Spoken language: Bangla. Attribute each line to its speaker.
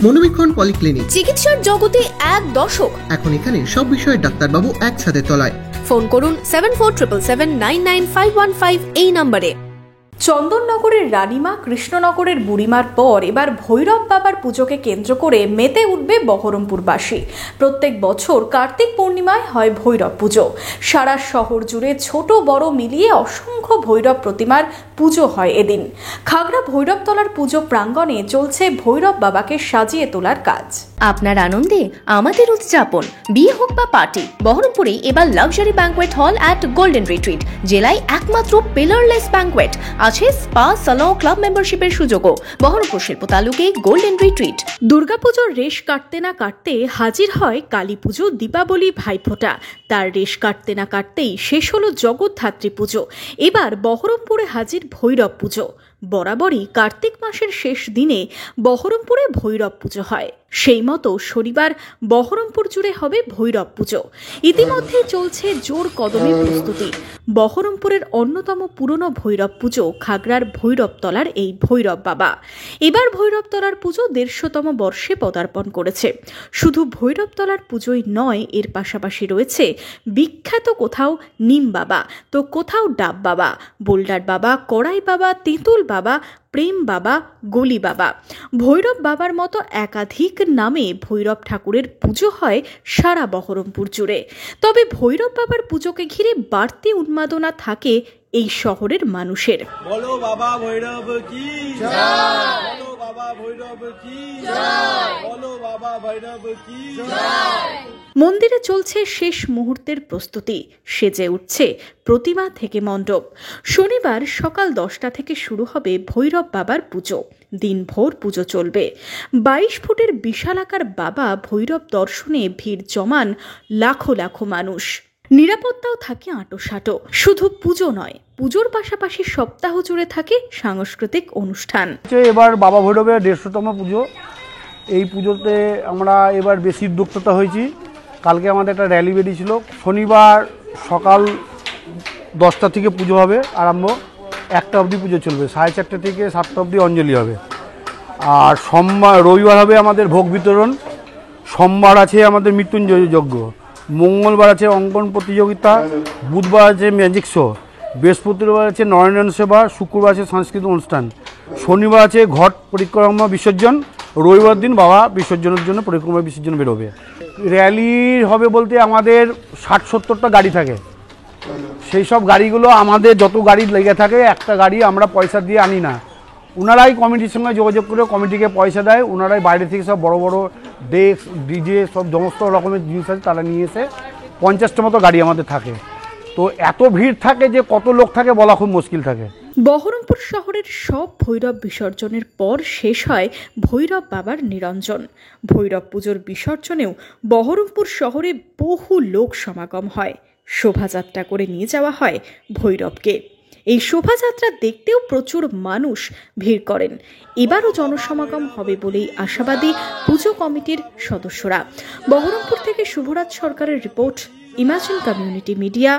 Speaker 1: মনোবীক্ষণ পলিক্লিনিক,
Speaker 2: চিকিৎসার জগতে এক দশক।
Speaker 1: এখন এখানে সব বিষয়ে ডাক্তারবাবু একসাথে তলায়।
Speaker 2: ফোন করুন 7477999515 এই নম্বরে। চন্দননগরের রানীমা, কৃষ্ণনগরের বুড়িমার পর এবার ভৈরব বাবার পুজোকে কেন্দ্র করে মেতে উঠবে বহরমপুরবাসী। প্রত্যেক বছর কার্তিক পূর্ণিমায় হয় ভৈরব পুজো। সারা শহর জুড়ে ছোট বড় মিলিয়ে অসংখ্য ভৈরব প্রতিমার পুজো হয় এদিন। খাগড়া ভৈরবতলার পুজো প্রাঙ্গণে চলছে ভৈরব বাবাকে সাজিয়ে তোলার কাজ। আপনার আনন্দে আমাদের উদযাপন। বিয়ে হোক বা পার্টি, বহরমপুরে এবার luxury banquet hall at golden retreat. জেলায় একমাত্র পিলারলেস ব্যাঙ্কোয়েট, আছে স্পা, সালন, ক্লাব মেম্বারশিপের সুযোগও। বহরমপুর শিল্প তালুকে গোল্ডেন রিট্রিট। দুর্গাপুজোর রেশ কাটতে না কাটতে হাজির হয় কালী পুজো, দীপাবলি, ভাইফোঁটা। তার রেশ কাটতে না কাটতেই শেষ হলো জগদ্ধাত্রী পুজো। এবার বহরমপুরে হাজির ভৈরব পুজো। বরাবরই কার্তিক মাসের শেষ দিনে বহরমপুরে ভৈরব পুজো হয়। সেই মতো শনিবার বহরমপুর জুড়ে হবে ভৈরব পুজো। ইতিমধ্যে চলছে জোর কদমে প্রস্তুতি। বহরমপুরের অন্যতম পুরনো ভৈরব পুজো খাগড়ার ভৈরবতলার এই ভৈরব বাবা। এবার ভৈরবতলার পুজো ১৫০তম বর্ষে পদার্পণ করেছে। শুধু ভৈরবতলার পুজোই নয়, এর পাশাপাশি রয়েছে বিখ্যাত কোথাও নিম বাবা, তো কোথাও ডাব বাবা, বোল্ডার বাবা, কড়াই বাবা, তেঁতুল বাবা, প্রেম বাবা, গলি বাবা। ভৈরব বাবার মতো একাধিক নামে ভৈরব ঠাকুরের পুজো হয় সারা বহরমপুর জুড়ে। তবে ভৈরব বাবার পুজোকে ঘিরে বাড়তি উন্মাদনা থাকে এই শহরের মানুষের।
Speaker 3: বলো বাবা ভৈরব কি জয়, বলো বাবা ভৈরব কি জয়, বলো বাবা ভৈরব কি জয়।
Speaker 2: মন্দিরে চলছে শেষ মুহূর্তের প্রস্তুতি। সেজে উঠছে প্রতিমা থেকে মণ্ডপ। শনিবার সকাল 10টা থেকে শুরু হবে ভৈরব বাবার পুজো। দিনভর পুজো চলবে। 22 ফুটের বিশালাকার বাবা ভৈরব দর্শনে ভিড় জমান লাখো লাখো মানুষ। নিরাপত্তাও থাকে আঁটোসাঁটো। শুধু পুজো নয়, পুজোর পাশাপাশি সপ্তাহ জুড়ে থাকে সাংস্কৃতিক অনুষ্ঠান।
Speaker 4: এবার বাবা ভৈরবের 150তম পুজো। এই পুজোতে আমরা এবার বেশি উদ্যোক্তা হয়েছি। কালকে আমাদের একটা র্যালি বেরিয়েছিল। শনিবার সকাল 10টা থেকে পুজো হবে আরম্ভ, 1টা অবধি পুজো চলবে। 4:30 থেকে 7টা অবধি অঞ্জলি হবে। আর রবিবার হবে আমাদের ভোগ বিতরণ। সোমবার আছে আমাদের মৃত্যুঞ্জয় যজ্ঞ। মঙ্গলবার আছে অঙ্কন প্রতিযোগিতা। বুধবার আছে ম্যাজিক শো। বৃহস্পতিবার আছে নয়ন সেবা। শুক্রবার আছে সাংস্কৃতিক অনুষ্ঠান। শনিবার আছে ঘট পরিক্রমা বিসর্জন। রবিবার দিন বাবা বিসর্জনের জন্য পরিক্রমা বিসর্জন বেরোবে। র্যালি হবে বলতে আমাদের 60-70টা গাড়ি থাকে। সেই সব গাড়িগুলো আমাদের যত গাড়ি লেগে থাকে, একটা গাড়ি আমরা পয়সা দিয়ে আনি না। ওনারাই কমিটির সঙ্গে যোগাযোগ করে কমিটিকে পয়সা দেয়। ওনারাই বাইরে থেকে সব বড় বড় ডেস্ক, ডিজে, সব সমস্ত রকমের জিনিস আছে, তারা নিয়ে এসে 50টা মতো গাড়ি আমাদের থাকে। তো এত ভিড় থাকে যে কত লোক থাকে বলা খুব মুশকিল থাকে।
Speaker 2: বহরমপুর শহরের সব ভৈরব বিসর্জনের পর শেষ হয় ভৈরব বাবার নিরঞ্জন। ভৈরব পুজোর বিসর্জনেও বহরমপুর শহরে বহু লোক সমাগম হয়। শোভাযাত্রা করে নিয়ে যাওয়া হয় ভৈরবকে। এই শোভাযাত্রা দেখতেও প্রচুর মানুষ ভিড় করেন। এবারও জনসমাগম হবে বলেই আশাবাদী পুজো কমিটির সদস্যরা। বহরমপুর থেকে শুভরাজ সরকারের রিপোর্ট, ইমাজিন কমিউনিটি মিডিয়া।